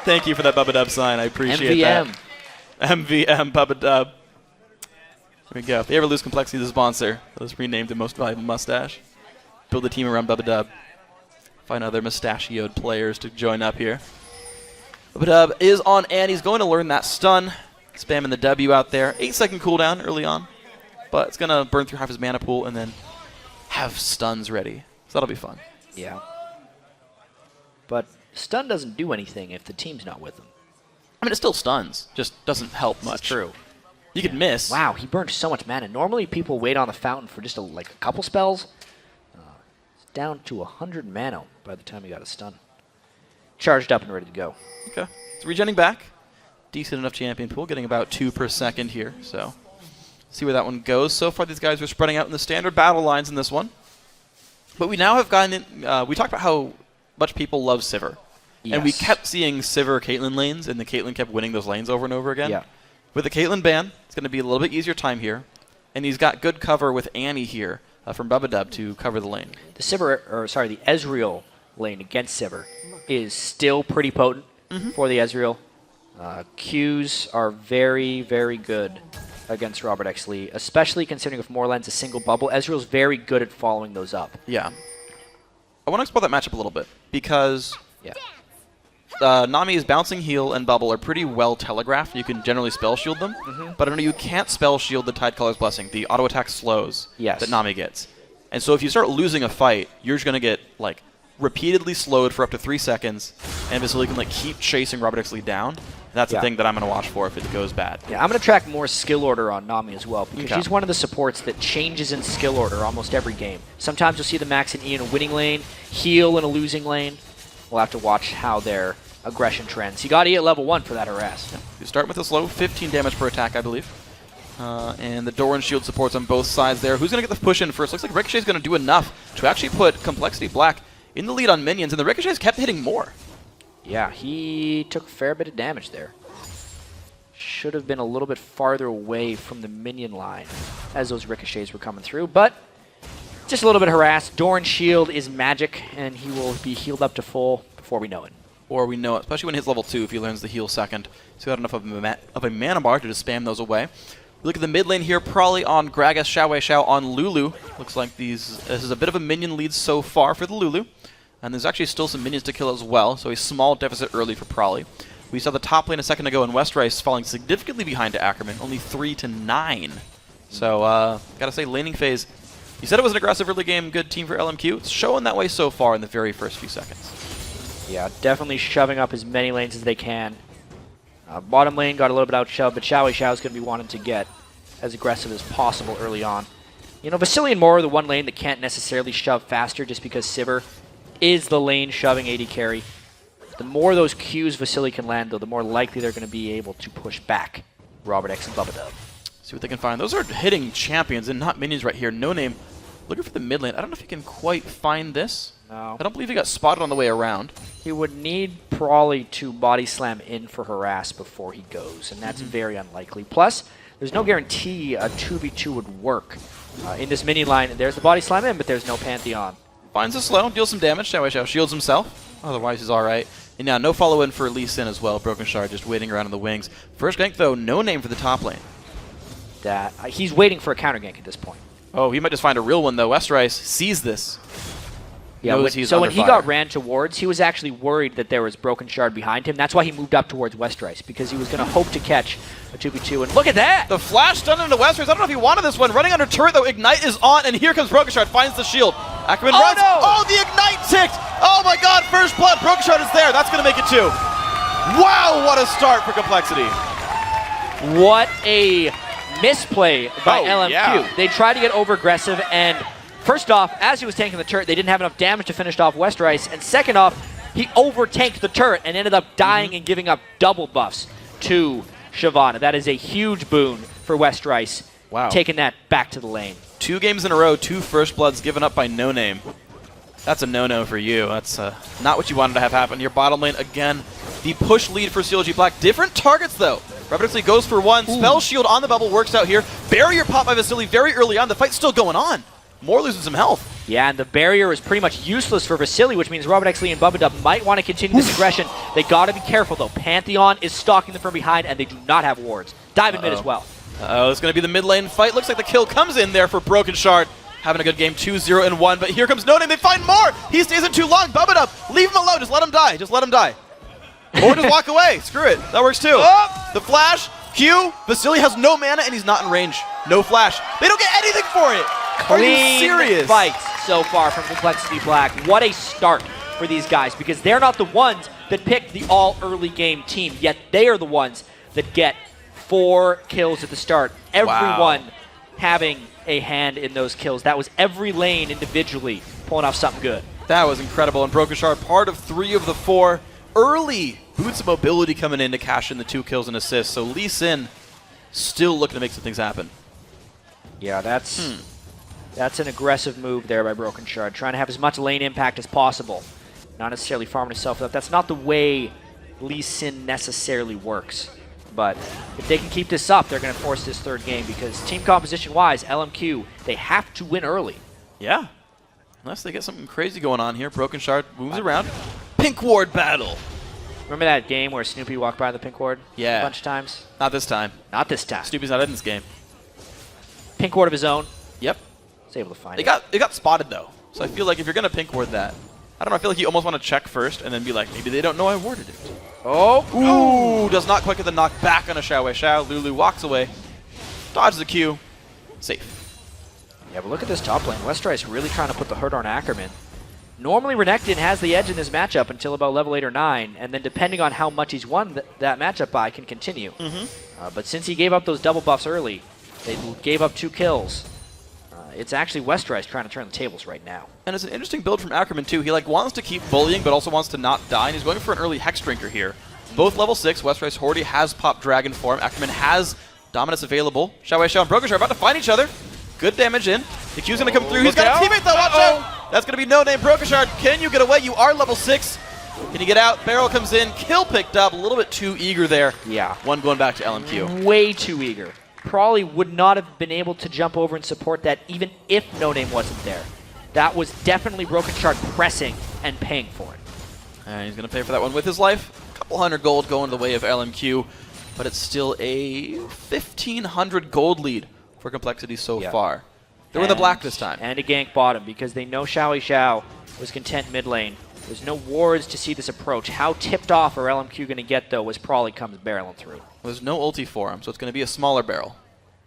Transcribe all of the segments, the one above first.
Thank you for that Bubba Dub sign. I appreciate that. MVM Bubba Dub. There we go. If they ever lose Complexity, the sponsor, let's rename the Most Valuable Mustache. Build a team around Bubba Dub. Find other mustachioed players to join up here. Bubba Dub is on, and he's going to learn that stun. Spamming the W out there. 8-second cooldown early on. But it's going to burn through half his mana pool and then have stuns ready. So that'll be fun. Yeah. But stun doesn't do anything if the team's not with him. I mean, it still stuns. Just doesn't help much. That's true. You could miss. Wow, he burned so much mana. Normally people wait on the fountain for just like a couple spells. It's down to 100 mana by the time he got a stun. Charged up and ready to go. Okay. It's regenning back. Decent enough champion pool, getting about 2 per second here. So, see where that one goes. So far, these guys are spreading out in the standard battle lines in this one. But we now have gotten in, we talked about how much people love Sivir. Yes. And we kept seeing Sivir Caitlyn lanes, and the Caitlyn kept winning those lanes over and over again. Yeah. With the Caitlyn ban, it's going to be a little bit easier time here. And he's got good cover with Annie here from Bubba Dub to cover the lane. The Ezreal lane against Sivir is still pretty potent for the Ezreal. Qs are very, very good against Robert X. Lee, especially considering if Moorland's a single bubble. Ezreal's very good at following those up. Yeah. I want to explore that matchup a little bit because Nami's bouncing heal and bubble are pretty well telegraphed. You can generally spell shield them, but I know you can't spell shield the Tidecolor's Blessing, the auto attack slows that Nami gets. And so if you start losing a fight, you're just going to get like repeatedly slowed for up to 3 seconds, and Vasily can like keep chasing Robert X. Lee down. That's the thing that I'm going to watch for if it goes bad. Yeah, I'm going to track more skill order on Nami as well, because she's one of the supports that changes in skill order almost every game. Sometimes you'll see the Max and E in a winning lane, heal in a losing lane. We'll have to watch how their aggression trends. You got E at level 1 for that harass. Yeah. You start with a slow, 15 damage per attack, I believe. And the Doran shield supports on both sides there. Who's going to get the push in first? Looks like Ricochet's going to do enough to actually put Complexity Black in the lead on minions, and the Ricochet's kept hitting more. Yeah, he took a fair bit of damage there. Should have been a little bit farther away from the minion line as those ricochets were coming through, but just a little bit harassed. Doran's shield is magic, and he will be healed up to full before we know it. Or we know it, especially when he hits level 2 if he learns the heal second. So he got enough of a mana bar to just spam those away. Look at the mid lane here, probably on Gragas, Xiao on Lulu. Looks like this is a bit of a minion lead so far for the Lulu. And there's actually still some minions to kill as well, so a small deficit early for Prolly. We saw the top lane a second ago in Westrice falling significantly behind to Ackerman, only 3-9. So, gotta say, laning phase, you said it was an aggressive early game, good team for LMQ. It's showing that way so far in the very first few seconds. Yeah, definitely shoving up as many lanes as they can. Bottom lane got a little bit out-shoved, but Xiao is going to be wanting to get as aggressive as possible early on. You know, Vasily and Moore are the one lane that can't necessarily shove faster just because Sivir is the lane shoving AD carry. The more those Qs Vasily can land, though, the more likely they're going to be able to push back Robert X and Bubba Dub. See what they can find. Those are hitting champions and not minions right here. No name. Looking for the mid lane. I don't know if he can quite find this. No. I don't believe he got spotted on the way around. He would need Prolly to body slam in for harass before he goes, and that's very unlikely. Plus, there's no guarantee a 2v2 would work in this minion line. There's the body slam in, but there's no Pantheon. Finds a slow, deals some damage. Xiao shields himself. Otherwise, he's all right. And now no follow-in for Lee Sin as well. Broken Shard just waiting around in the wings. First gank, though, no name for the top lane. He's waiting for a counter gank at this point. Oh, he might just find a real one, though. Westrice sees this. Yeah, when he got ran towards, he was actually worried that there was Broken Shard behind him. That's why he moved up towards Westrice, because he was going to hope to catch a 2v2. And look at that! The flash stun into Westrice. I don't know if he wanted this one. Running under turret, though. Ignite is on, and here comes Broken Shard. Finds the shield. Ackerman runs. No! Oh, the Ignite ticked! Oh my god, first blood. Broken Shard is there. That's going to make it 2. Wow, what a start for Complexity. What a misplay by LMQ. Yeah. They tried to get over-aggressive, and first off, as he was tanking the turret, they didn't have enough damage to finish off Westrice, and second off, he over-tanked the turret and ended up dying and giving up double buffs to Shyvana. That is a huge boon for Westrice, taking that back to the lane. 2 games in a row, 2 first bloods given up by No Name. That's a no-no for you. That's not what you wanted to have happen. Your bottom lane, again, the push lead for clg Black. Different targets, though. Robert X. Lee goes for 1. Spell shield on the bubble works out here. Barrier pop by Vasily very early on. The fight's still going on. Moore losing some health. Yeah, and the barrier is pretty much useless for Vasily, which means Robert X. Lee and Bubba might want to continue this aggression. They got to be careful, though. Pantheon is stalking them from behind, and they do not have wards. Dive in mid as well. It's going to be the mid lane fight. Looks like the kill comes in there for Broken Shard. Having a good game, 2-0 and 1, but here comes No Name. They find more. He stays in too long. Bubba, leave him alone. Just let him die. Just let him die. Or just walk away. Screw it. That works too. The flash, Q. Vasily has no mana, and he's not in range. No flash. They don't get anything for it. Are you serious? Fights so far from Complexity Black. What a start for these guys, because they're not the ones that picked the all early game team, yet they are the ones that get 4 kills at the start. Everyone having a hand in those kills. That was every lane individually pulling off something good. That was incredible. And Broken Shard, part of 3 of the 4. Early boots of mobility coming in to cash in the 2 kills and assists. So Lee Sin still looking to make some things happen. Yeah, that's an aggressive move there by Broken Shard, trying to have as much lane impact as possible. Not necessarily farming himself up. That's not the way Lee Sin necessarily works. But if they can keep this up, they're going to force this 3rd game, because team composition-wise, LMQ, they have to win early. Yeah. Unless they get something crazy going on here. Broken Shard moves around. Pink Ward battle. Remember that game where Snoopy walked by the Pink Ward Yeah. a bunch of times? Not this time. Not this time. Snoopy's not in this game. Pink Ward of his own. Yep. Was able to find It it. got spotted, though. So I feel like if you're going to Pink Ward that, I don't know, I feel like you almost want to check first and then be like, maybe they don't know I warded it. Oh! Ooh, does not quite get the knock back on a Xiao Xiao. Lulu walks away. Dodges the Q. Safe. Yeah, but look at this top lane. Westrice really trying to put the hurt on Ackerman. Normally, Renekton has the edge in this matchup until about level 8 or 9, and then depending on how much he's won that matchup by, can continue. But since he gave up those double buffs early, they gave up 2 kills. It's actually Westrice trying to turn the tables right now. And it's an interesting build from Ackerman, too. He wants to keep bullying, but also wants to not die, and he's going for an early Hex Drinker here. Both level 6. Westrice already has popped Dragon form. Ackerman has Dominus available. Xiao Xiao and Broken Shard about to find each other. Good damage in. The Q's going to come through. He's got a teammate, though. Watch out. That's going to be No Name. Broken Shard, can you get away? You are level 6. Can you get out? Barrel comes in. Kill picked up. A little bit too eager there. Yeah. One going back to LMQ. Way too eager. Probably would not have been able to jump over and support that even if No Name wasn't there. That was definitely Broken Shard pressing and paying for it. And he's going to pay for that one with his life. A couple hundred gold going the way of LMQ, but it's still a 1,500 gold lead for Complexity so far. They're in the black this time. And a gank bottom, because they know Xiao Xiao was content mid lane. There's no wards to see this approach. How tipped off are LMQ going to get, though, as Prawley comes barreling through. There's no ulti for him, so it's going to be a smaller barrel.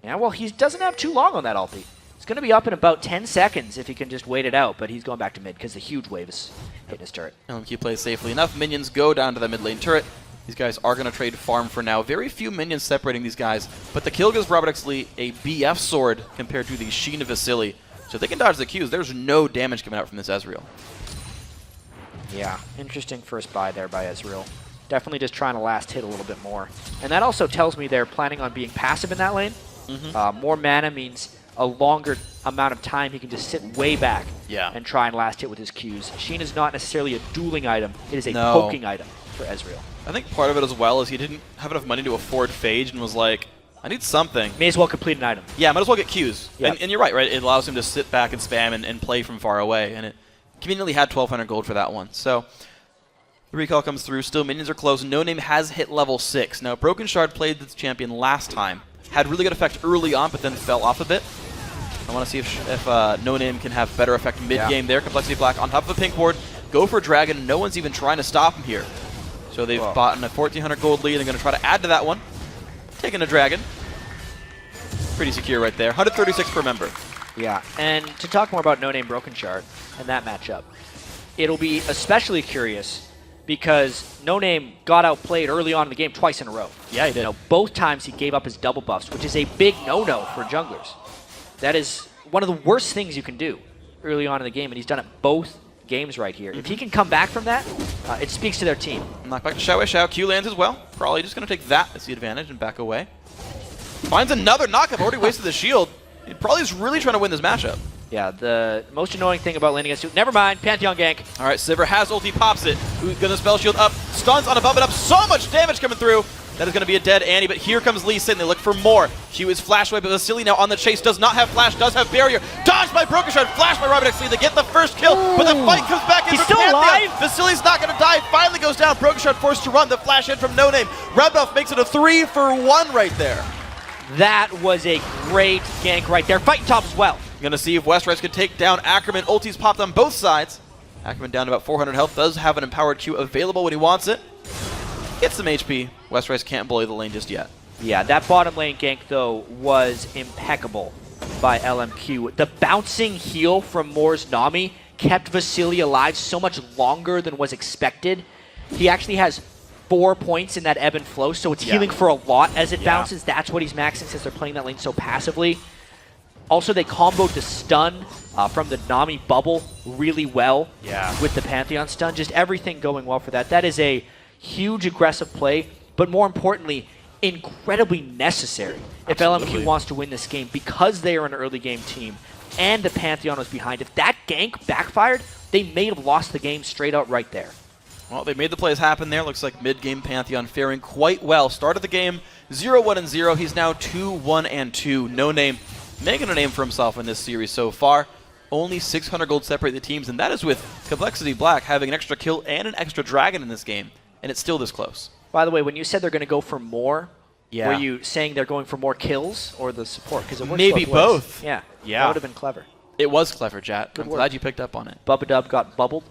Yeah, well, he doesn't have too long on that ulti. It's going to be up in about 10 seconds if he can just wait it out, but he's going back to mid because the huge wave is hitting his turret. LMQ plays safely enough. Minions go down to the mid lane turret. These guys are going to trade farm for now. Very few minions separating these guys, but the kill gives Robert X. Lee a BF sword compared to the Sheen of Vasily. So if they can dodge the Qs, there's no damage coming out from this Ezreal. Yeah, interesting first buy there by Ezreal. Definitely just trying to last hit a little bit more. And that also tells me they're planning on being passive in that lane. More mana means a longer amount of time he can just sit way back and try and last hit with his Qs. Sheen is not necessarily a dueling item. It is a poking item for Ezreal. I think part of it as well is he didn't have enough money to afford Phage and was like, I need something. May as well complete an item. Yeah, might as well get Qs. Yep. And you're right? It allows him to sit back and spam and play from far away. And it conveniently had 1,200 gold for that one. So the recall comes through. Still, minions are close. No Name has hit level 6. Now, Broken Shard played this champion last time. Had really good effect early on, but then fell off a bit. I want to see if No Name can have better effect mid-game there. Complexity Black on top of a pink ward. Go for Dragon. No one's even trying to stop him here. So they've bought a 1,400 gold lead. They're going to try to add to that one. Taking a Dragon. Pretty secure right there. 136 per member. Yeah, and to talk more about No Name Broken Shard and that matchup, it'll be especially curious because No Name got outplayed early on in the game twice in a row. Yeah, he did. Both times he gave up his double buffs, which is a big no-no for junglers. That is one of the worst things you can do early on in the game, and he's done it both games right here. If he can come back from that, it speaks to their team. Knock back to Xiao Xiao. Q lands as well. Probably just going to take that as the advantage and back away. Finds another knockup. Already wasted the shield. Probably is really trying to win this matchup. Yeah, the most annoying thing about landing against... Never mind, Pantheon gank. All right, Sivir has ulti, pops it. Who's gonna spell shield up? Stuns on above it up. So much damage coming through. That is going to be a dead Annie, but here comes Lee Sin. They look for more. She was flash away, but Vasily now on the chase. Does not have flash, does have barrier. Dodged by Broken Shard, flash by Robert X. Lee. They get the first kill, but the fight comes back in. He's still alive? Vasily's not going to die. Finally goes down. Broken Shard forced to run. The flash in from No Name. Rebelf makes it a 3-for-1 right there. That was a great gank right there. Fighting top as well. Going to see if Westrise could take down Ackerman. Ulti's popped on both sides. Ackerman down to about 400 health. Does have an empowered Q available when he wants it. Gets some HP. Westrise can't bully the lane just yet. Yeah, that bottom lane gank, though, was impeccable by LMQ. The bouncing heal from Moore's Nami kept Vasily alive so much longer than was expected. He actually has 4 points in that ebb and flow, so it's healing for a lot as it bounces. That's what he's maxing since they're playing that lane so passively. Also, they comboed the stun from the Nami bubble really well with the Pantheon stun. Just everything going well for that. That is a huge aggressive play, but more importantly, incredibly necessary if LMQ wants to win this game because they are an early game team and the Pantheon was behind. If that gank backfired, they may have lost the game straight out right there. Well, they made the plays happen there. Looks like mid-game Pantheon faring quite well. Started the game 0-1-0. He's now 2-1-2. No Name making a name for himself in this series so far. Only 600 gold separate the teams, and that is with Complexity Black having an extra kill and an extra dragon in this game. And it's still this close. By the way, when you said they're going to go for more, were you saying they're going for more kills or the support? Because it works maybe both. Yeah, that would have been clever. It was clever, Jat. I'm glad you picked up on it. Bubba Dub got bubbled.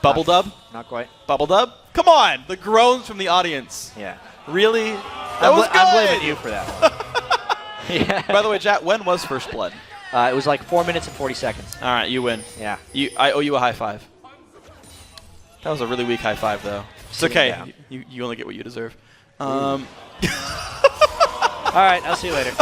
Bubble Dub? Not quite. Bubble Dub? Come on! The groans from the audience. Yeah. Really? That was good! I'm blaming you for that. By the way, Jat, when was First Blood? It was like 4 minutes and 40 seconds. All right, you win. Yeah. I owe you a high five. That was a really weak high five, though. It's okay. You only get what you deserve. All right, I'll see you later.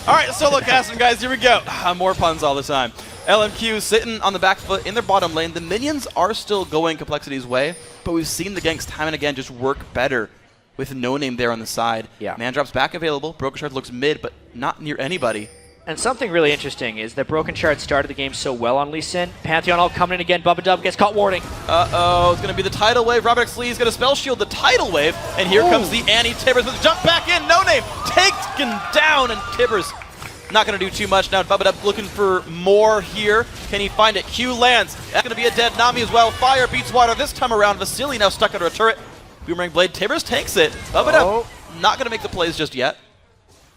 All right, solo casting, guys. Here we go. More puns all the time. LMQ sitting on the back foot in their bottom lane. The minions are still going Complexity's way, but we've seen the ganks time and again just work better with No Name there on the side. Yeah. Man drops back available. Broken Shard looks mid, but not near anybody. And something really interesting is that Broken Shard started the game so well on Lee Sin. Pantheon all coming in again. Bubba Dub gets caught warding. Uh-oh, it's going to be the tidal wave. Robert X. Lee is going to spell shield the tidal wave. And here comes the Annie Tibbers with a jump back in. No Name taken down, and Tibbers not going to do too much now. Bubba Dub looking for more here. Can he find it? Q lands. That's going to be a dead Nami as well. Fire beats water this time around. Vasily now stuck under a turret. Boomerang Blade. Tibbers takes it. Bubba Dub not going to make the plays just yet.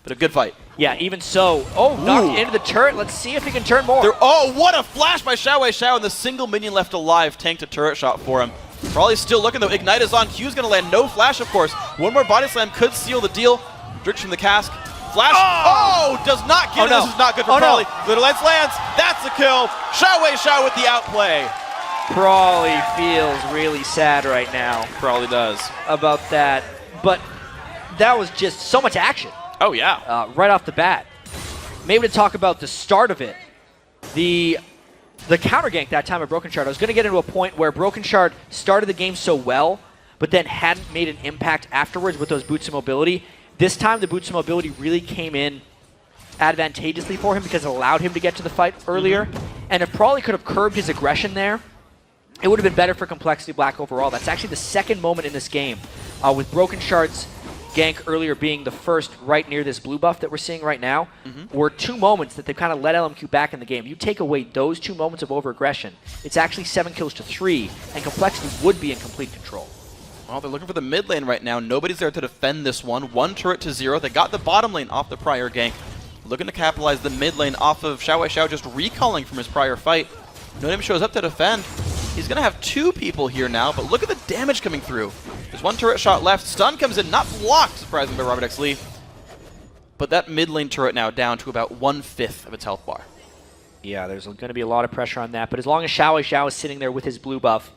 But a good fight. Yeah, even so. Oh, knocked into the turret. Let's see if he can turn more. Oh, what a flash by Xiao, and the single minion left alive tanked a turret shot for him. Probably still looking, though. Ignite is on. Q's going to land. No flash, of course. One more body slam could seal the deal. Drix from the cask. Flash. Oh, does not get it. No. This is not good for Prawley. Glitter Lance lands. That's the kill. Xiao with the outplay. Prawley feels really sad right now. Prawley does. About that. But that was just so much action. Oh, yeah. Right off the bat. Maybe to talk about the start of it. The counter gank that time of Broken Shard. I was going to get into a point where Broken Shard started the game so well, but then hadn't made an impact afterwards with those boots of mobility. This time, the boots of mobility really came in advantageously for him because it allowed him to get to the fight earlier. And if Prawley could have curbed his aggression there, it would have been better for Complexity Black overall. That's actually the second moment in this game with Broken Shard's gank earlier being the first right near this blue buff that we're seeing right now, were 2 moments that they've kind of let LMQ back in the game. You take away those 2 moments of over-aggression, it's actually 7 kills to 3, and Complexity would be in complete control. Well, they're looking for the mid lane right now. Nobody's there to defend this one. 1 turret to 0. They got the bottom lane off the prior gank. Looking to capitalize the mid lane off of Xiao just recalling from his prior fight. No Name shows up to defend. He's going to have 2 people here now, but look at the damage coming through. There's 1 turret shot left. Stun comes in, not blocked, surprisingly, by Robert X. Lee. But that mid lane turret now down to about 1/5 of its health bar. Yeah, there's going to be a lot of pressure on that, but as long as Xiao is sitting there with his blue buff,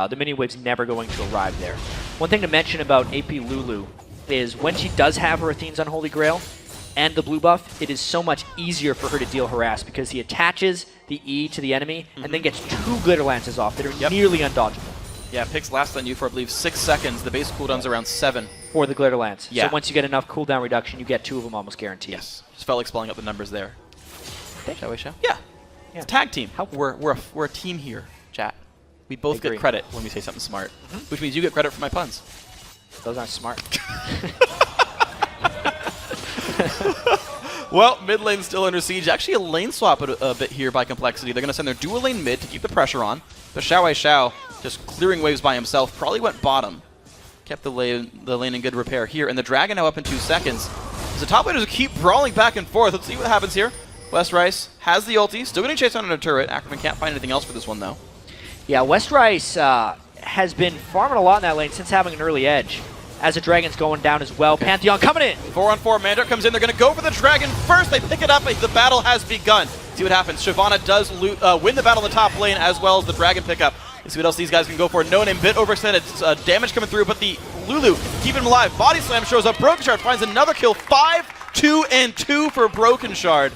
the minion wave's never going to arrive there. One thing to mention about AP Lulu is when she does have her Athene's Unholy Grail and the blue buff, it is so much easier for her to deal harass because he attaches the E to the enemy and then gets 2 glitter lances off that are nearly undodgeable. Yeah, picks last on you for, I believe, 6 seconds. The base cooldown's around 7. For the glitter lance. Yeah. So once you get enough cooldown reduction, you get 2 of them almost guaranteed. Yes. Just felt like spelling out the numbers there. they? Shall we show? Yeah. Yeah. It's a tag team. Helpful. We're a team here, chat. We both Agree. get credit when we say something smart, which means you get credit for my puns. Those aren't smart. Well, mid lane still under siege. Actually, a lane swap a bit here by Complexity. They're going to send their dual lane mid to keep the pressure on. But Xiao just clearing waves by himself. Probably went bottom. Kept the lane in good repair here. And the Dragon now up in 2 seconds. As the top laners keep brawling back and forth. Let's see what happens here. West Rice has the ulti. Still getting chased on a turret. Ackerman can't find anything else for this one, though. Yeah, West Rice has been farming a lot in that lane since having an early edge. As the Dragon's going down as well. Okay. Pantheon coming in. 4-on-4. Mandar comes in. They're going to go for the Dragon first. They pick it up. The battle has begun. See what happens. Shyvana does win the battle in the top lane as well as the Dragon pickup. Let's see what else these guys can go for. No name, bit overextended. Damage coming through, but the Lulu keeping him alive. Body Slam shows up. Broken Shard finds another kill. 5, 2, and 2 for Broken Shard.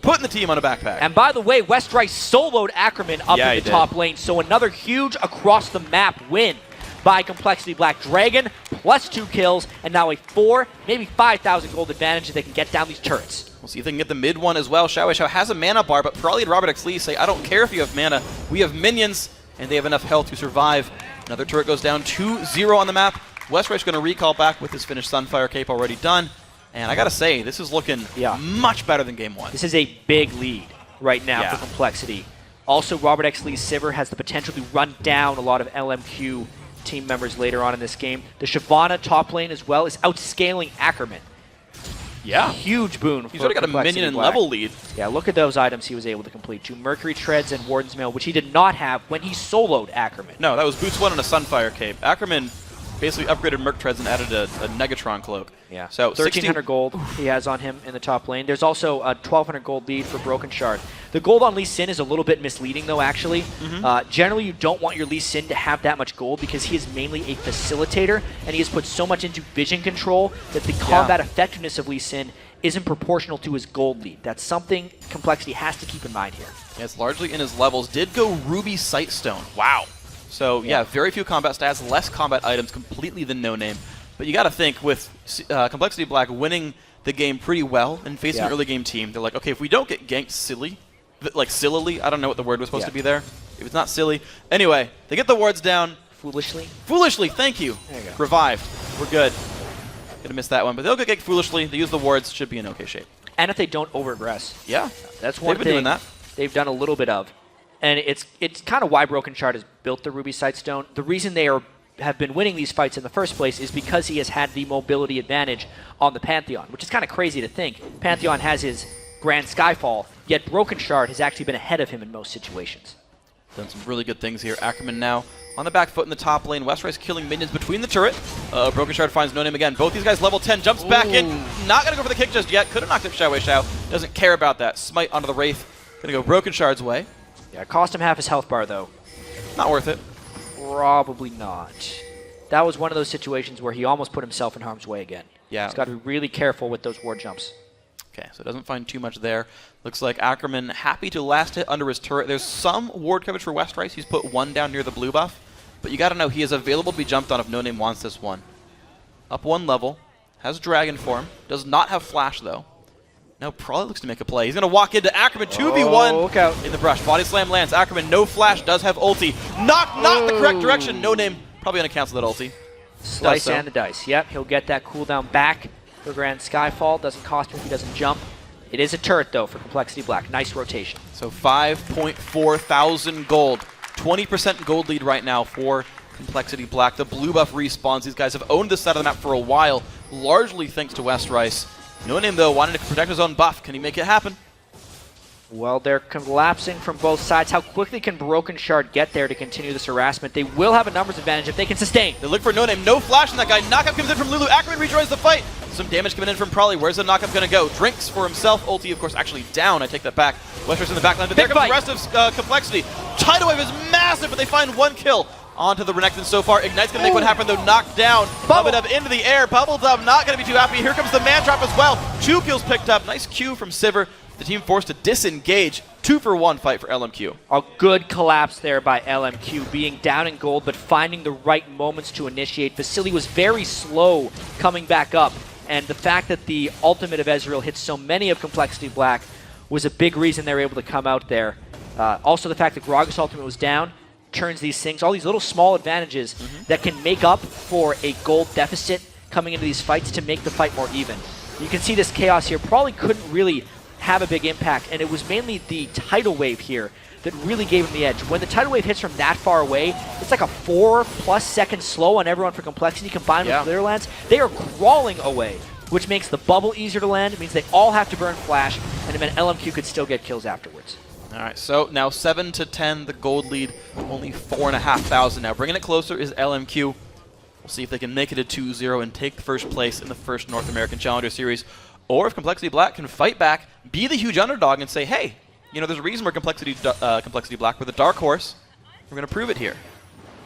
Putting the team on a backpack. And by the way, West Rice soloed Ackerman up in the top lane. So another huge across the map win by Complexity Black. Dragon plus 2 kills, and now a 4, maybe 5,000 gold advantage if they can get down these turrets. We'll see if they can get the mid one as well. Xiao has a mana bar, but Probably and Robert X. Lee say, I don't care if you have mana. We have minions, and they have enough health to survive. Another turret goes down 2-0 on the map. West Rice going to recall back with his finished Sunfire Cape already done. And I got to say, this is looking much better than Game 1. This is a big lead right now for Complexity. Also, Robert X. Lee's Sivir has the potential to run down a lot of LMQ team members later on in this game. The Shyvana top lane as well is outscaling Ackerman. Yeah. Huge boon. He's already got a minion and level lead. Yeah, look at those items he was able to complete. 2 Mercury Treads and Warden's Mail, which he did not have when he soloed Ackerman. No, that was Boots 1 and a Sunfire Cape. Ackerman basically upgraded Merc Treads and added a Negatron Cloak. Yeah. So 1,300 gold he has on him in the top lane. There's also a 1,200 gold lead for Broken Shard. The gold on Lee Sin is a little bit misleading, though, actually. Generally, you don't want your Lee Sin to have that much gold because he is mainly a facilitator, and he has put so much into vision control that the combat effectiveness of Lee Sin isn't proportional to his gold lead. That's something Complexity has to keep in mind here. Yeah, it's largely in his levels. Did go Ruby Sightstone. Wow. So, yeah, very few combat stats, less combat items completely than No Name. But you got to think with Complexity Black winning the game pretty well and facing an early game team, they're like, okay, if we don't get ganked sillily, I don't know what the word was supposed to be there. If it's not silly. Anyway, they get the wards down. Foolishly? Foolishly, thank you. There you go. Revived. We're good. Gonna miss that one, but they'll get ganked foolishly. They use the wards, should be in okay shape. And if they don't over-aggress. Yeah. That's one thing doing that. They've done a little bit of. And it's kind of why Broken Shard has built the Ruby Sightstone. The reason they have been winning these fights in the first place is because he has had the mobility advantage on the Pantheon, which is kind of crazy to think. Pantheon has his Grand Skyfall, yet Broken Shard has actually been ahead of him in most situations. Done some really good things here. Ackerman now on the back foot in the top lane. West Rice killing minions between the turret. Broken Shard finds No Name again. Both these guys level 10. Jumps back in. Not going to go for the kick just yet. Could have knocked up Xiao. Doesn't care about that. Smite onto the Wraith. Going to go Broken Shard's way. Yeah, it cost him half his health bar, though. Not worth it. Probably not. That was one of those situations where he almost put himself in harm's way again. Yeah. He's got to be really careful with those ward jumps. Okay, so doesn't find too much there. Looks like Ackerman happy to last hit under his turret. There's some ward coverage for West Rice. He's put 1 down near the blue buff. But you got to know he is available to be jumped on if No Name wants this one. Up 1 level. Has Dragon form. Does not have flash, though. No, probably looks to make a play. He's going to walk into Ackerman 2v1 look out. in the brush. Body slam lands. Ackerman, no flash, does have ulti. Not the correct direction. No Name probably going to cancel that ulti. Slice and the dice. Yep, he'll get that cooldown back for Grand Skyfall. Doesn't cost him if he doesn't jump. It is a turret, though, for Complexity Black. Nice rotation. So 5.4 thousand gold. 20% gold lead right now for Complexity Black. The blue buff respawns. These guys have owned this side of the map for a while, largely thanks to West Rice. No Name, though, wanted to protect his own buff. Can he make it happen? Well, they're collapsing from both sides. How quickly can Broken Shard get there to continue this harassment? They will have a numbers advantage if they can sustain. They look for No Name. No flash on that guy. Knockup comes in from Lulu. Ackerman rejoins the fight. Some damage coming in from Probably. Where's the knockup going to go? Drinks for himself. Ulti, of course, actually down. I take that back. Wester's in the backline, but there comes the rest of Complexity. Tidal Wave is massive, but they find 1 kill onto the Renekton so far. Ignite's going to make one happen, though. Knocked down. Bubble Dub into the air. Bubble Dub not going to be too happy. Here comes the man drop as well. 2 kills picked up. Nice Q from Sivir. The team forced to disengage. 2-for-1 fight for LMQ. A good collapse there by LMQ, being down in gold, but finding the right moments to initiate. Vasily was very slow coming back up, and the fact that the ultimate of Ezreal hit so many of Complexity Black was a big reason they were able to come out there. Also the fact that Gragas ultimate was down turns these things, all these little small advantages that can make up for a gold deficit coming into these fights to make the fight more even. You can see this chaos here probably couldn't really have a big impact, and it was mainly the tidal wave here that really gave him the edge. When the tidal wave hits from that far away, it's like a 4+ second slow on everyone for Complexity combined with Clearlands. They are crawling away, which makes the bubble easier to land. It means they all have to burn flash, and it meant LMQ could still get kills afterwards. All right, so now 7-10, the gold lead, only 4,500. Now bringing it closer is LMQ. We'll see if they can make it a 2-0 and take the first place in the first North American Challenger Series, or if Complexity Black can fight back, be the huge underdog, and say, hey, you know, there's a reason we're Complexity Black. We're the dark horse. We're going to prove it here.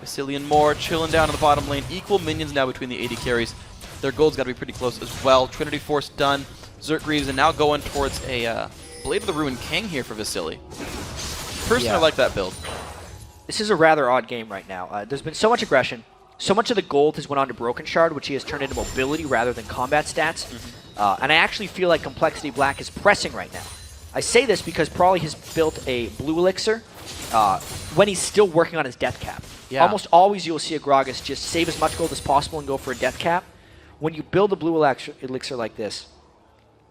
Vasily and Moore chilling down in the bottom lane. Equal minions now between the AD carries. Their gold's got to be pretty close as well. Trinity Force done. Zerk Greaves, and now going towards a Blade of the Ruined King here for Vasily. Personally, I like that build. This is a rather odd game right now. There's been so much aggression. So much of the gold has went on to Broken Shard, which he has turned into mobility rather than combat stats. And I actually feel like Complexity Black is pressing right now. I say this because Prawley has built a blue elixir when he's still working on his death cap. Almost always you'll see a Gragas just save as much gold as possible and go for a death cap. When you build a blue elixir like this,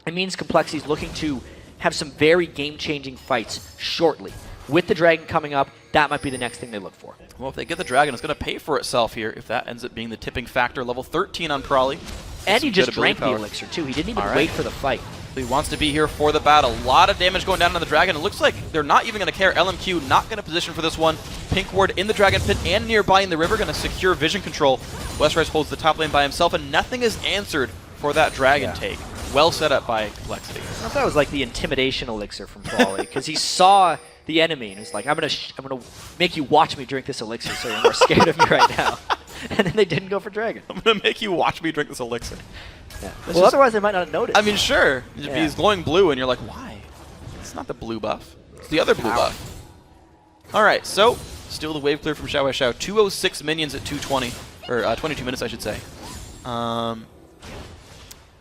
it means Complexity is looking to have some very game-changing fights shortly. With the Dragon coming up, that might be the next thing they look for. Well, if they get the Dragon, it's going to pay for itself here if that ends up being the tipping factor. Level 13 on Prawley. And he just drank the elixir, too. He didn't even wait for the fight. So he wants to be here for the battle. A lot of damage going down on the Dragon. It looks like they're not even going to care. LMQ not going to position for this one. Pink Ward in the Dragon Pit and nearby in the river going to secure vision control. Westrice holds the top lane by himself, and nothing is answered for that Dragon take. Well set up by Complexity. I thought that was like the intimidation elixir from Prawley, because he saw the enemy and was like, I'm gonna make you watch me drink this elixir so you're more scared of me right now. And then they didn't go for Dragon. I'm going to make you watch me drink this elixir. Well, otherwise they might not have noticed. I mean, sure. If he's glowing blue and you're like, why? It's not the blue buff. It's the other blue buff. All right, so still the wave clear from Xiao Xiao. 206 minions at 220, or 22 minutes, I should say. I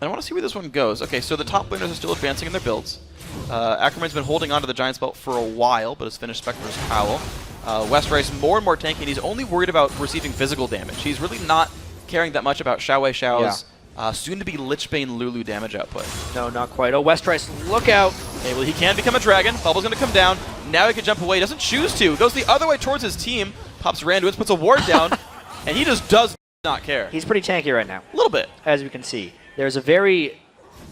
want to see where this one goes. Okay, so the top laners are still advancing in their builds. Ackerman's been holding onto the Giant's Belt for a while, but has finished Spectre's Howl. Westrice more and more tanky, and he's only worried about receiving physical damage. He's really not caring that much about Xiao Xiao's soon-to-be Lichbane Lulu damage output. No, not quite. Oh, Westrice, look out! Okay, well, he can become a dragon. Bubble's going to come down. Now he can jump away. He doesn't choose to. Goes the other way towards his team. Pops Randuin, puts a ward down, and he just does not care. He's pretty tanky right now. A little bit. As we can see. There's a very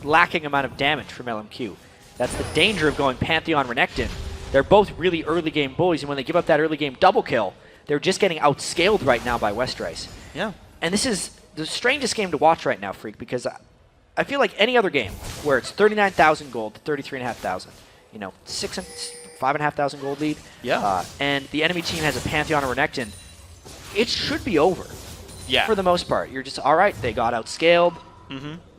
lacking amount of damage from LMQ. That's the danger of going Pantheon Renekton. They're both really early game bullies, and when they give up that early game double kill, they're just getting outscaled right now by Westrice. Yeah. And this is the strangest game to watch right now, Freak, because I feel like any other game where it's 39,000 gold to 33,500, you know, 5,500 gold lead, and the enemy team has a Pantheon or Renekton, it should be over. Yeah. For the most part. You're just, all right, they got outscaled,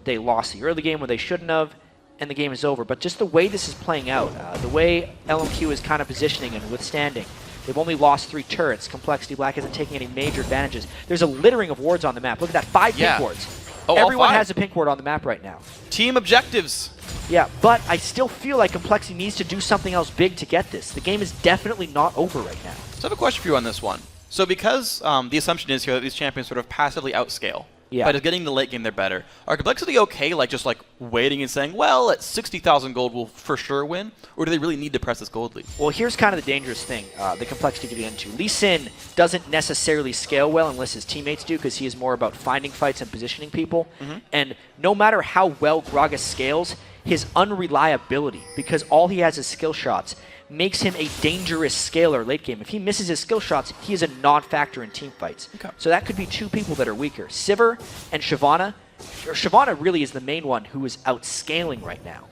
they lost the early game when they shouldn't have, and the game is over. But just the way this is playing out, the way LMQ is kind of positioning and withstanding, they've only lost 3 turrets. Complexity Black isn't taking any major advantages. There's a littering of wards on the map. Look at that, 5 pink wards. Oh, everyone has a pink ward on the map right now. Team objectives. Yeah, but I still feel like Complexity needs to do something else big to get this. The game is definitely not over right now. So I have a question for you on this one. So because the assumption is here that these champions sort of passively outscale, but getting the late game they're better, are Complexity okay just waiting and saying, well, at 60,000 gold we'll for sure win? Or do they really need to press this gold lead? Well, here's kind of the dangerous thing the Complexity could get into. Lee Sin doesn't necessarily scale well unless his teammates do, because he is more about finding fights and positioning people. And no matter how well Gragas scales, his unreliability, because all he has is skill shots, makes him a dangerous scaler late game. If he misses his skill shots, he is a non-factor in team fights. So that could be 2 people that are weaker. Sivir and Shyvana. Shyvana really is the main one who is outscaling right now.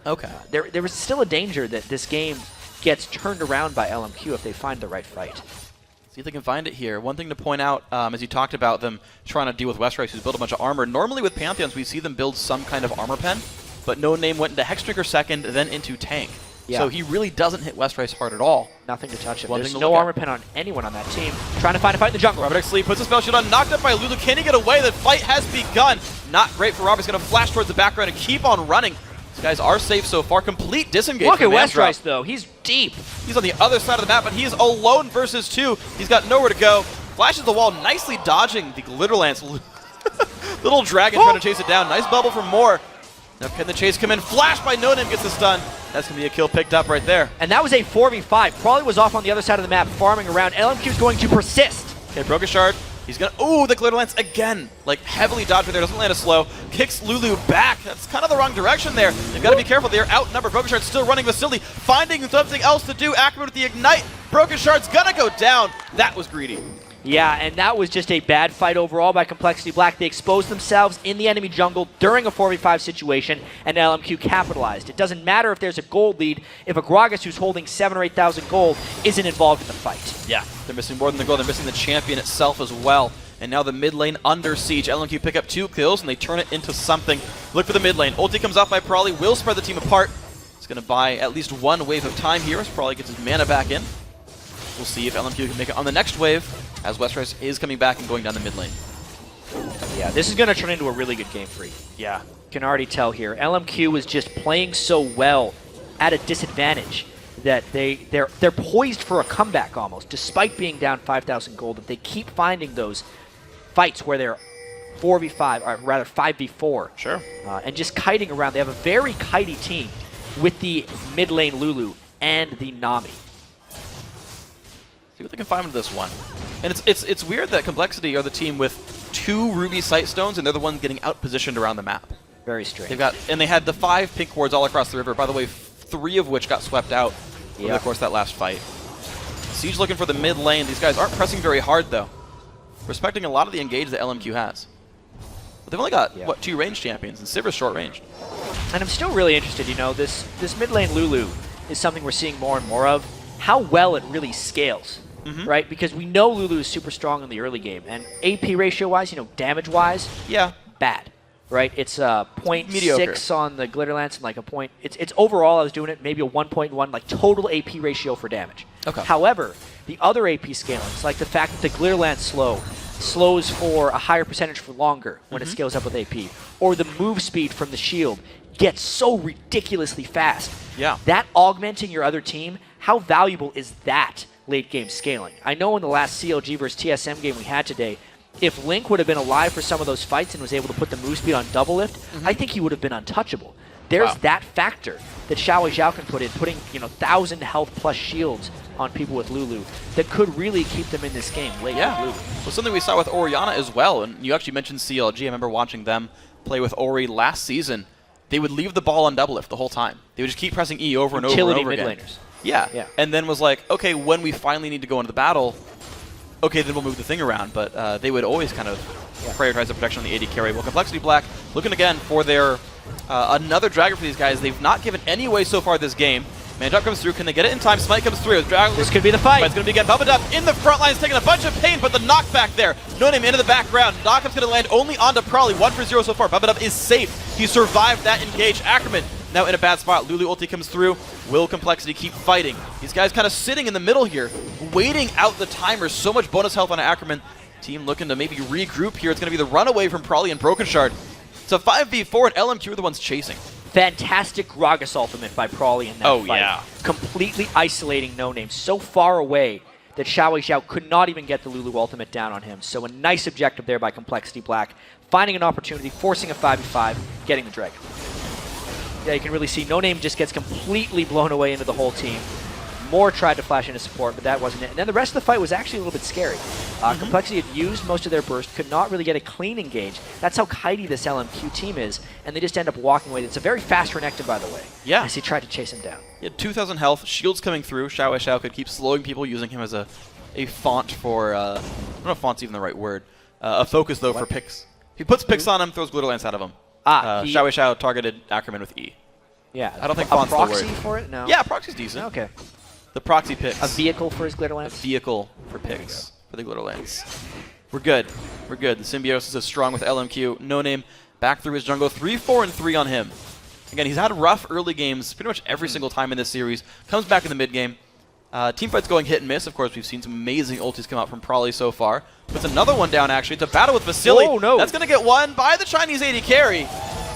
There is still a danger that this game gets turned around by LMQ if they find the right fight. See if they can find it here. One thing to point out, as you talked about them trying to deal with Westrice, who's built a bunch of armor. Normally with Pantheons, we see them build some kind of armor pen, but No Name went into Hexdrinker second, then into tank. So he really doesn't hit Westrice hard at all. Nothing to touch him. There's no armor pen on anyone on that team. Trying to find a fight in the jungle. Robert X. Lee puts a spell shield on, knocked up by Lulu. Can he get away? The fight has begun. Not great for Robert. He's going to flash towards the background and keep on running. These guys are safe so far. Complete disengage. Look at from Mandrap. Westrice, though. He's deep. He's on the other side of the map, but he is alone versus 2. He's got nowhere to go. Flashes the wall, nicely dodging the Glitter Lance. Little dragon trying to chase it down. Nice bubble from Moore. Now can the chase come in? Flash by No Name gets the stun. That's going to be a kill picked up right there. And that was a 4v5. Probably was off on the other side of the map, farming around. LMQ is going to persist. Okay, Broken Shard. He's going to... Ooh, the Glitter Lance again. Like, heavily dodged right there. Doesn't land a slow. Kicks Lulu back. That's kind of the wrong direction there. They've got to be careful. They're outnumbered. Broken Shard's still running facility. Finding something else to do. Ackerman with the Ignite. Broken Shard's going to go down. That was greedy. Yeah, and that was just a bad fight overall by Complexity Black. They exposed themselves in the enemy jungle during a 4v5 situation, and LMQ capitalized. It doesn't matter if there's a gold lead if a Gragas who's holding 7,000 or 8,000 gold isn't involved in the fight. Yeah, they're missing more than the gold. They're missing the champion itself as well. And now the mid lane under siege. LMQ pick up 2 kills, and they turn it into something. Look for the mid lane. Ulti comes off by Prawley. Will spread the team apart. It's going to buy at least 1 wave of time here as Prawley gets his mana back in. We'll see if LMQ can make it on the next wave, as Westrice is coming back and going down the mid lane. Yeah, this is going to turn into a really good game for you. Yeah. Can already tell here. LMQ was just playing so well at a disadvantage that they're poised for a comeback almost, despite being down 5,000 gold. If they keep finding those fights where they're 4v5, or rather 5v4, Sure. And just kiting around. They have a very kitey team with the mid lane Lulu and the Nami. See what they can find with this one. And it's weird that Complexity are the team with 2 Ruby Sight Stones, and they're the ones getting out-positioned around the map. Very strange. They had the 5 pink wards all across the river, by the way, 3 of which got swept out over the course of that last fight. Siege looking for the mid lane. These guys aren't pressing very hard, though. Respecting a lot of the engage that LMQ has. But they've only got, what, 2 ranged champions, and Sivir's short-ranged. And I'm still really interested, you know, this mid lane Lulu is something we're seeing more and more of. How well it really scales, right? Because we know Lulu is super strong in the early game, and AP ratio-wise, you know, damage-wise, bad, right? It's 0.6 on the Glitter Lance and like a point. It's overall, I was doing it, maybe a 1.1, like total AP ratio for damage. Okay. However, the other AP scalings, like the fact that the Glitter Lance slows for a higher percentage for longer when it scales up with AP, or the move speed from the shield gets so ridiculously fast. Yeah. That augmenting your other team, how valuable is that late game scaling? I know in the last CLG versus TSM game we had today, if Link would have been alive for some of those fights and was able to put the move speed on double lift, I think he would have been untouchable. There's that factor that Xiao Zhao can put in, putting 1,000 health plus shields on people with Lulu that could really keep them in this game late with Lulu. Well, something we saw with Orianna as well, and you actually mentioned CLG. I remember watching them play with Ori last season. They would leave the ball on double lift the whole time. They would just keep pressing E over and over and over again. Mid-laners. Yeah. And then was like, okay, when we finally need to go into the battle, okay, then we'll move the thing around. But they would always kind of prioritize the protection on the AD carry. Well, Complexity Black looking again for their another Dragon for these guys. They've not given any away so far this game. Mandrop comes through. Can they get it in time? Smite comes through. This could be the fight. It's going to be again. Bubba in the front lines, taking a bunch of pain, but the knockback there. No Name into the background. Knockup's going to land only onto Prawley. 1 for 0 so far. Bubba is safe. He survived that engage. Ackerman now in a bad spot. Lulu ulti comes through. Will Complexity keep fighting? These guys kind of sitting in the middle here, waiting out the timer. So much bonus health on Ackerman. Team looking to maybe regroup here. It's going to be the runaway from Prawley and Broken Shard. It's a 5v4, and LMQ are the ones chasing. Fantastic Gragas ultimate by Prawley in that fight. Completely isolating No Name so far away that Xiao Zhao could not even get the Lulu ultimate down on him. So a nice objective there by Complexity Black, finding an opportunity, forcing a 5v5, getting the Dragon. Yeah, you can really see No Name just gets completely blown away into the whole team. Moore tried to flash into support, but that wasn't it. And then the rest of the fight was actually a little bit scary. Complexity had used most of their burst, could not really get a clean engage. That's how kitey this LMQ team is, and they just end up walking away. It's a very fast Renekton, by the way. Yeah. As he tried to chase him down. He had 2,000 health, shields coming through. Xiao Zhao could keep slowing people, using him as a font for, I don't know if font's even the right word, a focus, though, for picks. He puts picks on him, throws Glitter Lance out of him. Xiao Zhao targeted Ackerman with E. Yeah. I don't think font's the word. A proxy for it? No. Yeah, proxy's decent. Okay. The proxy picks. A vehicle for his Glitter Lance? A vehicle for picks for the Glitter Lance. We're good. We're good. The symbiosis is strong with LMQ. No Name back through his jungle. 3-4-3 on him. Again, he's had rough early games pretty much every single time in this series. Comes back in the mid game. Teamfight's going hit and miss. Of course, we've seen some amazing ultis come out from Prawley so far. Puts another one down, actually. It's a battle with Vasily. Oh, no. That's going to get won by the Chinese AD carry.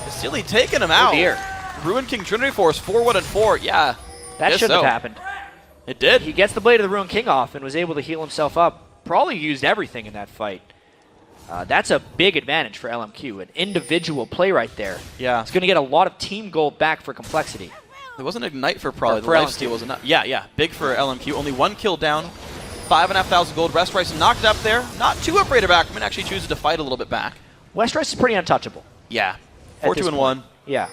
Vasily taking him out. Oh, dear. Ruin King Trinity Force 4-1-4. Yeah, That guess shouldn't so. have happened. It did. He gets the Blade of the Ruin King off and was able to heal himself up. Probably used everything in that fight. That's a big advantage for LMQ. An individual play right there. Yeah. It's going to get a lot of team gold back for Complexity. There wasn't Ignite for Probably. The for lifesteal was enough. Yeah. Big for LMQ. Only 1 kill down. 5,500 gold. Rest Rice knocked up there. Not too afraid of Ackerman. Actually chooses to fight a little bit back. West Rice is pretty untouchable. Yeah. At this 4-2-1. Yeah.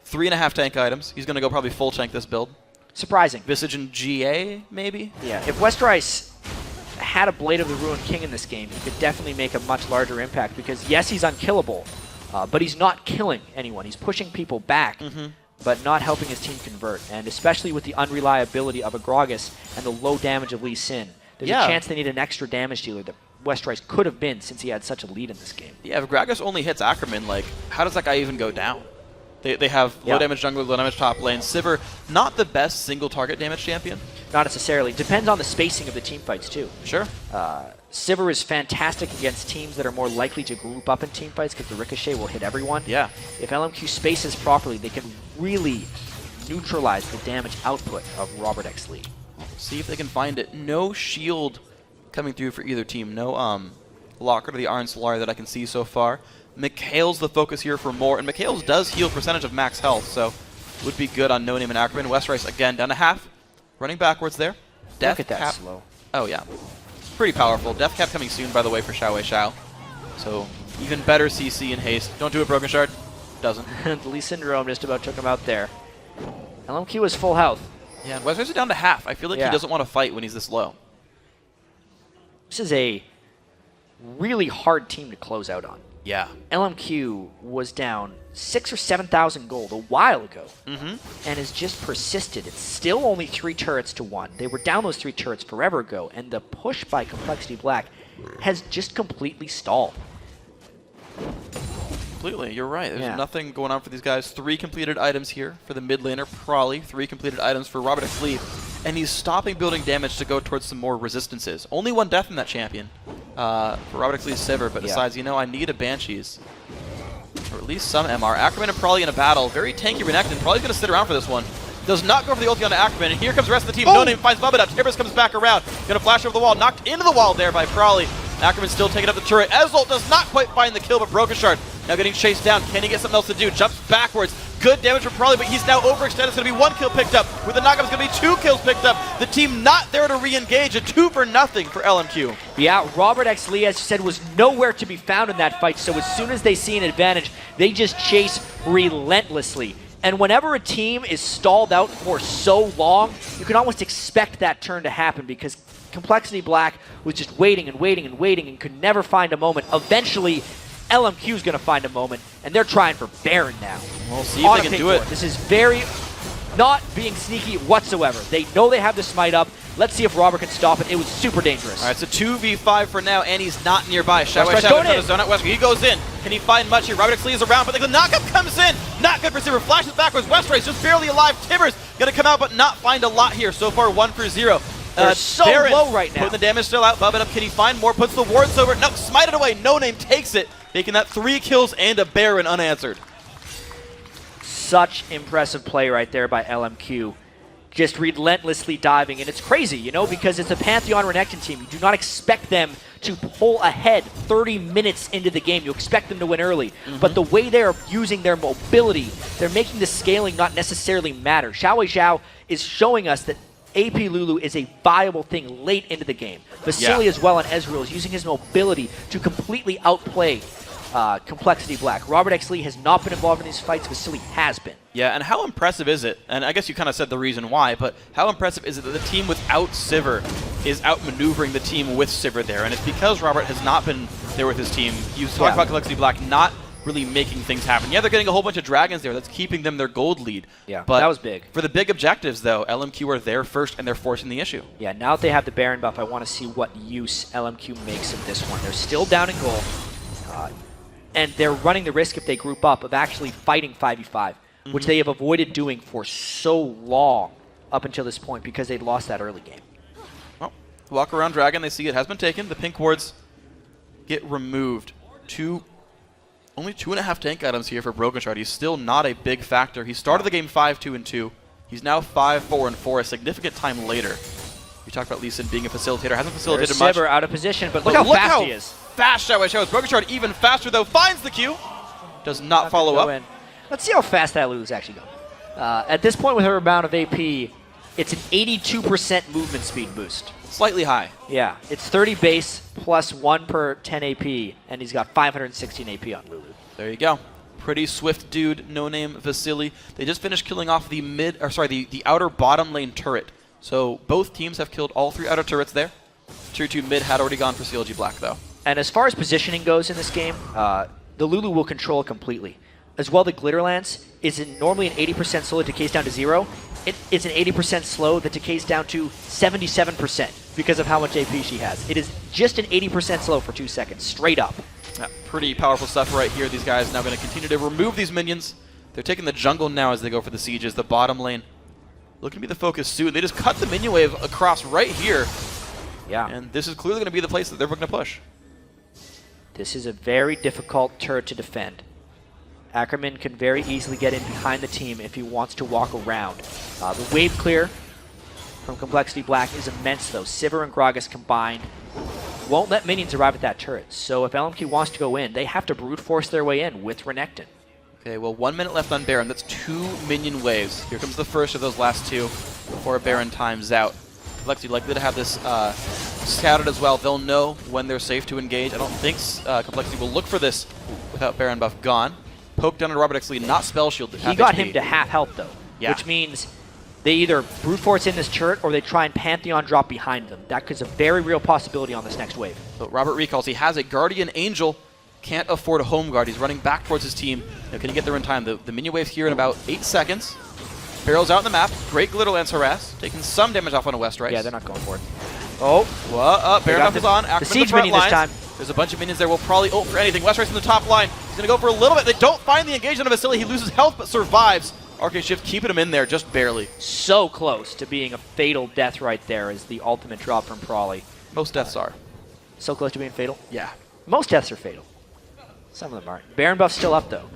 3.5 tank items. He's going to go probably full tank this build. Surprising. Visage and GA, maybe? Yeah. If West Rice had a Blade of the Ruin King in this game, he could definitely make a much larger impact because, yes, he's unkillable, but he's not killing anyone. He's pushing people back, but not helping his team convert. And especially with the unreliability of a Gragas and the low damage of Lee Sin, there's a chance they need an extra damage dealer that West Rice could have been since he had such a lead in this game. Yeah, if Gragas only hits Ackerman, like, how does that guy even go down? They have low damage jungler, low damage top lane. Sivir, not the best single target damage champion. Not necessarily. Depends on the spacing of the team fights, too. Sure. Sivir is fantastic against teams that are more likely to group up in team fights because the Ricochet will hit everyone. Yeah. If LMQ spaces properly, they can really neutralize the damage output of Robert X. Lee. See if they can find it. No shield coming through for either team. No locker to the Iron Solari that I can see so far. Mikhail's the focus here for more, and Mikhail's does heal percentage of max health, so would be good on No Name and Ackerman. West Rice again down to half, running backwards there. Look at that slow. Oh yeah, pretty powerful. Death Cap coming soon, by the way, for Xiao Xiao. So even better CC and haste. Don't do it, Broken Shard. Doesn't. The Lee Syndrome just about took him out there. LMQ is full health. Yeah, and West Rice is down to half. I feel like he doesn't want to fight when he's this low. This is a really hard team to close out on. Yeah. LMQ was down 6,000 or 7,000 gold a while ago and has just persisted. It's still only 3 turrets to 1. They were down those 3 turrets forever ago, and the push by Complexity Black has just completely stalled. Completely, you're right. There's nothing going on for these guys. 3 completed items here for the mid laner, Probably 3 completed items for Robert X. Lee, and he's stopping building damage to go towards some more resistances. Only 1 death in that champion for Robert X. Lee's Sivir, but decides, you know, I need a Banshees. Or at least some MR. Ackerman and Probably in a battle. Very tanky Renekton. Probably's going to sit around for this one. Does not go for the ulti onto Ackerman, and here comes the rest of the team. No Name finds Bubba up. Tibbers comes back around. Going to flash over the wall. Knocked into the wall there by Probably. Ackerman still taking up the turret. Ezreal does not quite find the kill, but Broken Shard now getting chased down. Can he get something else to do? Jumps backwards. Good damage from Probably, but he's now overextended. It's going to be 1 kill picked up. With the knockup, it's going to be 2 kills picked up. The team not there to re-engage. A 2 for nothing for LMQ. Yeah, Robert X. Lee, as you said, was nowhere to be found in that fight, so as soon as they see an advantage, they just chase relentlessly. And whenever a team is stalled out for so long, you can almost expect that turn to happen because Complexity Black was just waiting and waiting and waiting and could never find a moment. Eventually, LMQ is going to find a moment, and they're trying for Baron now. We'll see if they can do it. This is very not being sneaky whatsoever. They know they have the smite up. Let's see if Robert can stop it. It was super dangerous. All right, it's a 2v5 for now, and he's not nearby. Xiao West Xiao going in in. zone out West. He goes in. Can he find much here? Robert X. Lee is around, but the knockup comes in. Not good for Sivir. Flashes backwards. West Rice just barely alive. Tibbers going to come out, but not find a lot here. So far, 1 for 0. They're so Baron low right now. Putting the damage still out. Bubba up. Can he find more? Puts the wards over. No, smite it away. No Name takes it. Making that 3 kills and a Baron unanswered. Such impressive play right there by LMQ. Just relentlessly diving, and it's crazy, you know, because it's a Pantheon Renekton team. You do not expect them to pull ahead 30 minutes into the game. You expect them to win early, but the way they're using their mobility, they're making the scaling not necessarily matter. Xiao Xiao is showing us that AP Lulu is a viable thing late into the game. Vasily as well on Ezreal is using his mobility to completely outplay Complexity Black. Robert X. Lee has not been involved in these fights. Vasily has been. Yeah, and how impressive is it? And I guess you kind of said the reason why, but how impressive is it that the team without Sivir is outmaneuvering the team with Sivir there? And it's because Robert has not been there with his team. You talked about Complexity Black not really making things happen. Yeah, they're getting a whole bunch of dragons there. That's keeping them their gold lead. Yeah, but that was big. For the big objectives, though, LMQ are there first, and they're forcing the issue. Yeah, now that they have the Baron buff, I want to see what use LMQ makes of this one. They're still down in gold, and they're running the risk if they group up of actually fighting 5v5, which they have avoided doing for so long up until this point because they'd lost that early game. Well, walk around dragon, they see it has been taken. The pink wards get removed. 2 Only 2.5 tank items here for Broken Shard. He's still not a big factor. He started the game 5-2-2. He's now 5-4-4, a significant time later. We talked about Lee Sin being a facilitator. Hasn't facilitated much. Sivir out of position, but look how fast he is. Fast Xiao Wei Xiao is. Broken Shard even faster, though. Finds the Q. Does not follow up. In. Let's see how fast that Lulu's actually going. At this point with her amount of AP, it's an 82% movement speed boost. Slightly high. Yeah, it's 30 base plus 1 per 10 AP, and he's got 516 AP on Lulu. There you go. Pretty swift dude, no-name Vasily. They just finished killing off the the outer bottom lane turret. So both teams have killed all 3 outer turrets there. Tier 2 mid had already gone for CLG Black, though. And as far as positioning goes in this game, the Lulu will control it completely. As well, the Glitter Lance is normally an 80% slow that decays down to 0. It's an 80% slow that decays down to 77% because of how much AP she has. It is just an 80% slow for 2 seconds, straight up. Yeah, pretty powerful stuff right here. These guys now going to continue to remove these minions. They're taking the jungle now as they go for the sieges. The bottom lane looking to be the focus soon. They just cut the minion wave across right here. Yeah. And this is clearly going to be the place that they're going to push. This is a very difficult turret to defend. Ackerman can very easily get in behind the team if he wants to walk around. The wave clear from Complexity Black is immense, though. Sivir and Gragas combined won't let minions arrive at that turret. So if LMQ wants to go in, they have to brute force their way in with Renekton. Okay, well, 1 minute left on Baron. That's 2 minion waves. Here comes the first of those last 2 before Baron times out. Complexity likely to have this scouted as well. They'll know when they're safe to engage. I don't think Complexity will look for this without Baron buff gone. Poke down on Robert X. Lee, not spell shielded. He got him to half health, though, yeah. Which means they either brute force in this turret or they try and Pantheon drop behind them. That is a very real possibility on this next wave. So Robert recalls he has a Guardian Angel, can't afford a home guard. He's running back towards his team. Now, can he get there in time? The minion wave here in about 8 seconds. Barrels out in the map. Great Glitter Lance harass, taking some damage off on a West Rice. Yeah, they're not going for it. Oh, Baron buff is on. The siege minion this time. There's a bunch of minions there. Will probably ult for anything. West Rice in the top line. He's going to go for a little bit. They don't find the engagement of Vasily. He loses health but survives. Arcane Shift keeping him in there just barely. So close to being a fatal death right there is the ultimate drop from Prawley. Most deaths are. So close to being fatal? Yeah. Most deaths are fatal. Some of them aren't. Baron buff's still up, though.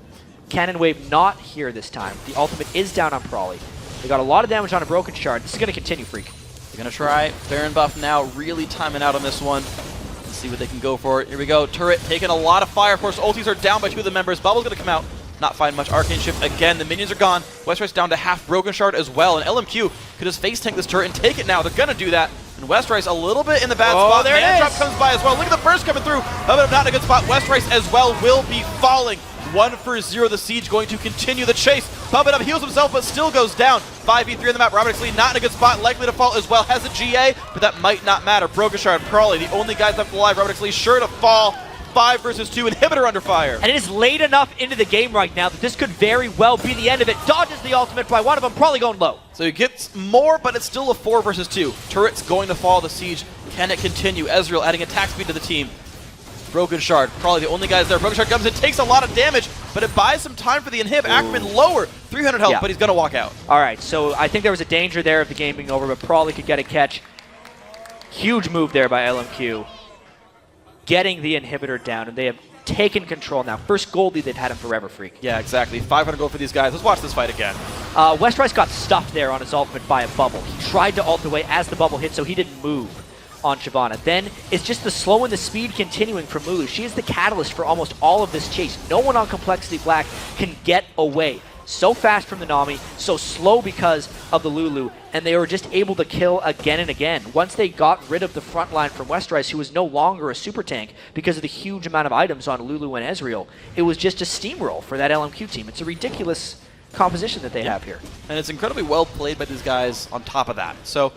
Cannon Wave not here this time. The ultimate is down on Prawley. They got a lot of damage on a Broken Shard. This is going to continue, Freak. They're going to try Baron buff now, really timing out on this one. Let's see what they can go for. Here we go. Turret taking a lot of fire. Of course, ultis are down by 2 of the members. Bubble's going to come out. Not find much. Arcane Shift again. The minions are gone. Westrice down to half Broken Shard as well. And LMQ could just face tank this turret and take it now. They're going to do that. And Westrice a little bit in the bad spot. There Man it Drop is. comes by as well. Look at the burst coming through. But not in a good spot. Westrice as well will be falling. 1-0. The siege going to continue the chase. Puppet up heals himself, but still goes down. 5v3 on the map. Robert X. Lee not in a good spot. Likely to fall as well. Has a GA, but that might not matter. Broken Shard, Prawley, the only guys left alive. Robert X. Lee sure to fall. 5 versus 2. Inhibitor under fire. And it is late enough into the game right now that this could very well be the end of it. Dodges the ultimate by one of them, probably going low. So he gets more, but it's still a 4 versus 2. Turret's going to fall the siege. Can it continue? Ezreal adding attack speed to the team. Broken Shard, probably the only guys there. Broken Shard comes in, takes a lot of damage, but it buys some time for the inhib. Ackerman lower, 300 health, but he's going to walk out. All right, so I think there was a danger there of the game being over, but Prawley could get a catch. Huge move there by LMQ. Getting the inhibitor down, and they have taken control now. First gold lead they've had him forever, Freak. Yeah, exactly. 500 gold for these guys. Let's watch this fight again. Westrice got stuffed there on his ultimate by a bubble. He tried to ult away as the bubble hit, so he didn't move on Shyvana. Then it's just the slow and the speed continuing from Lulu. She is the catalyst for almost all of this chase. No one on Complexity Black can get away. So fast from the Nami, so slow because of the Lulu, and they were just able to kill again and again. Once they got rid of the front line from Westrice, who was no longer a super tank because of the huge amount of items on Lulu and Ezreal, it was just a steamroll for that LMQ team. It's a ridiculous composition that they have here. And it's incredibly well played by these guys on top of that. So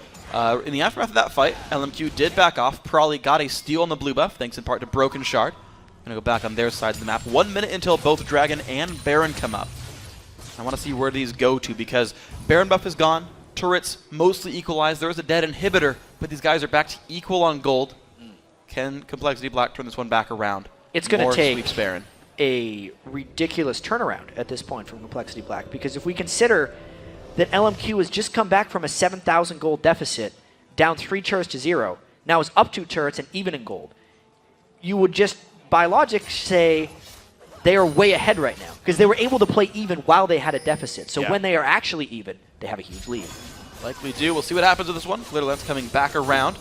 in the aftermath of that fight, LMQ did back off. Prawley got a steal on the blue buff, thanks in part to Broken Shard. Gonna go back on their sides of the map. 1 minute until both Dragon and Baron come up. I want to see where these go to, because Baron buff is gone, turrets mostly equalized, there is a dead inhibitor, but these guys are back to equal on gold. Can Complexity Black turn this one back around? It's going to take sweeps Baron. A ridiculous turnaround at this point from Complexity Black, because if we consider that LMQ has just come back from a 7,000 gold deficit, down 3 turrets to 0, now is up 2 turrets and even in gold, you would just, by logic, say they are way ahead right now because they were able to play even while they had a deficit. So Yeah. when they are actually even, they have a huge lead. Likely do. We'll see what happens with this one. Flitterlance coming back around.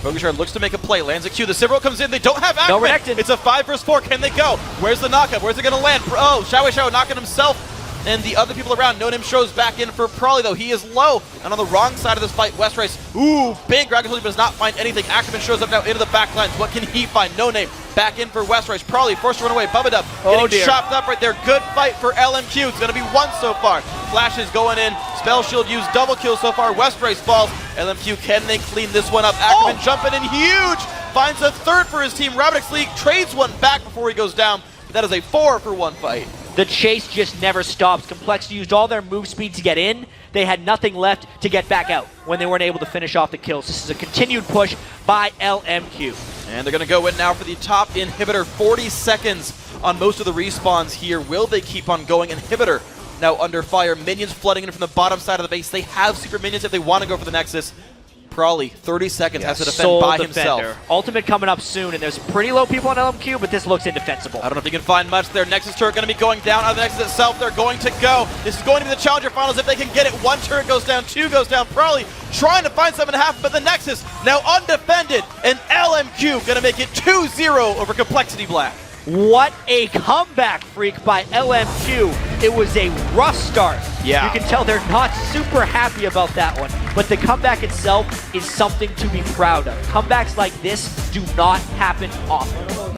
Bogashard looks to make a play, lands a Q. The Civil comes in. They don't have No Ackerman. Renekton. It's a 5 versus 4. Can they go? Where's the knockup? Where's it going to land? Oh, Shao knocking himself. And the other people around, No Name shows back in for Prolly, though. He is low. And on the wrong side of this fight, Westrace, ooh, big Dragon Soldier does not find anything. Ackerman shows up now into the back lines. What can he find? No Name back in for Westrace. Prolly forced to run away. Bubba Dub getting dear. chopped up right there. Good fight for LMQ. It's going to be one so far. Flash is going in. Spell Shield used. Double kill so far. Westrace falls. LMQ, can they clean this one up? Ackerman jumping in huge. Finds a third for his team. Rabbidex League trades one back before he goes down. That is a 4-for-1 fight. The chase just never stops. Complexity used all their move speed to get in. They had nothing left to get back out when they weren't able to finish off the kills. This is a continued push by LMQ. And they're going to go in now for the top inhibitor. 40 seconds on most of the respawns here. Will they keep on going? Inhibitor now under fire. Minions flooding in from the bottom side of the base. They have super minions if they want to go for the Nexus. Prolly, 30 seconds, has to defend Sole by defender. himself. Ultimate coming up soon, and there's pretty low people on LMQ, but this looks indefensible. I don't know if they can find much there. Nexus turret going to be going down. Out of the Nexus itself, they're going to go. This is going to be the Challenger Finals if they can get it. One turret goes down, two goes down. Prolly trying to find 7.5, but the Nexus now undefended. And LMQ going to make it 2-0 over Complexity Black. What a comeback, Freak, by LMQ. It was a rough start. Yeah. You can tell they're not super happy about that one, but the comeback itself is something to be proud of. Comebacks like this do not happen often.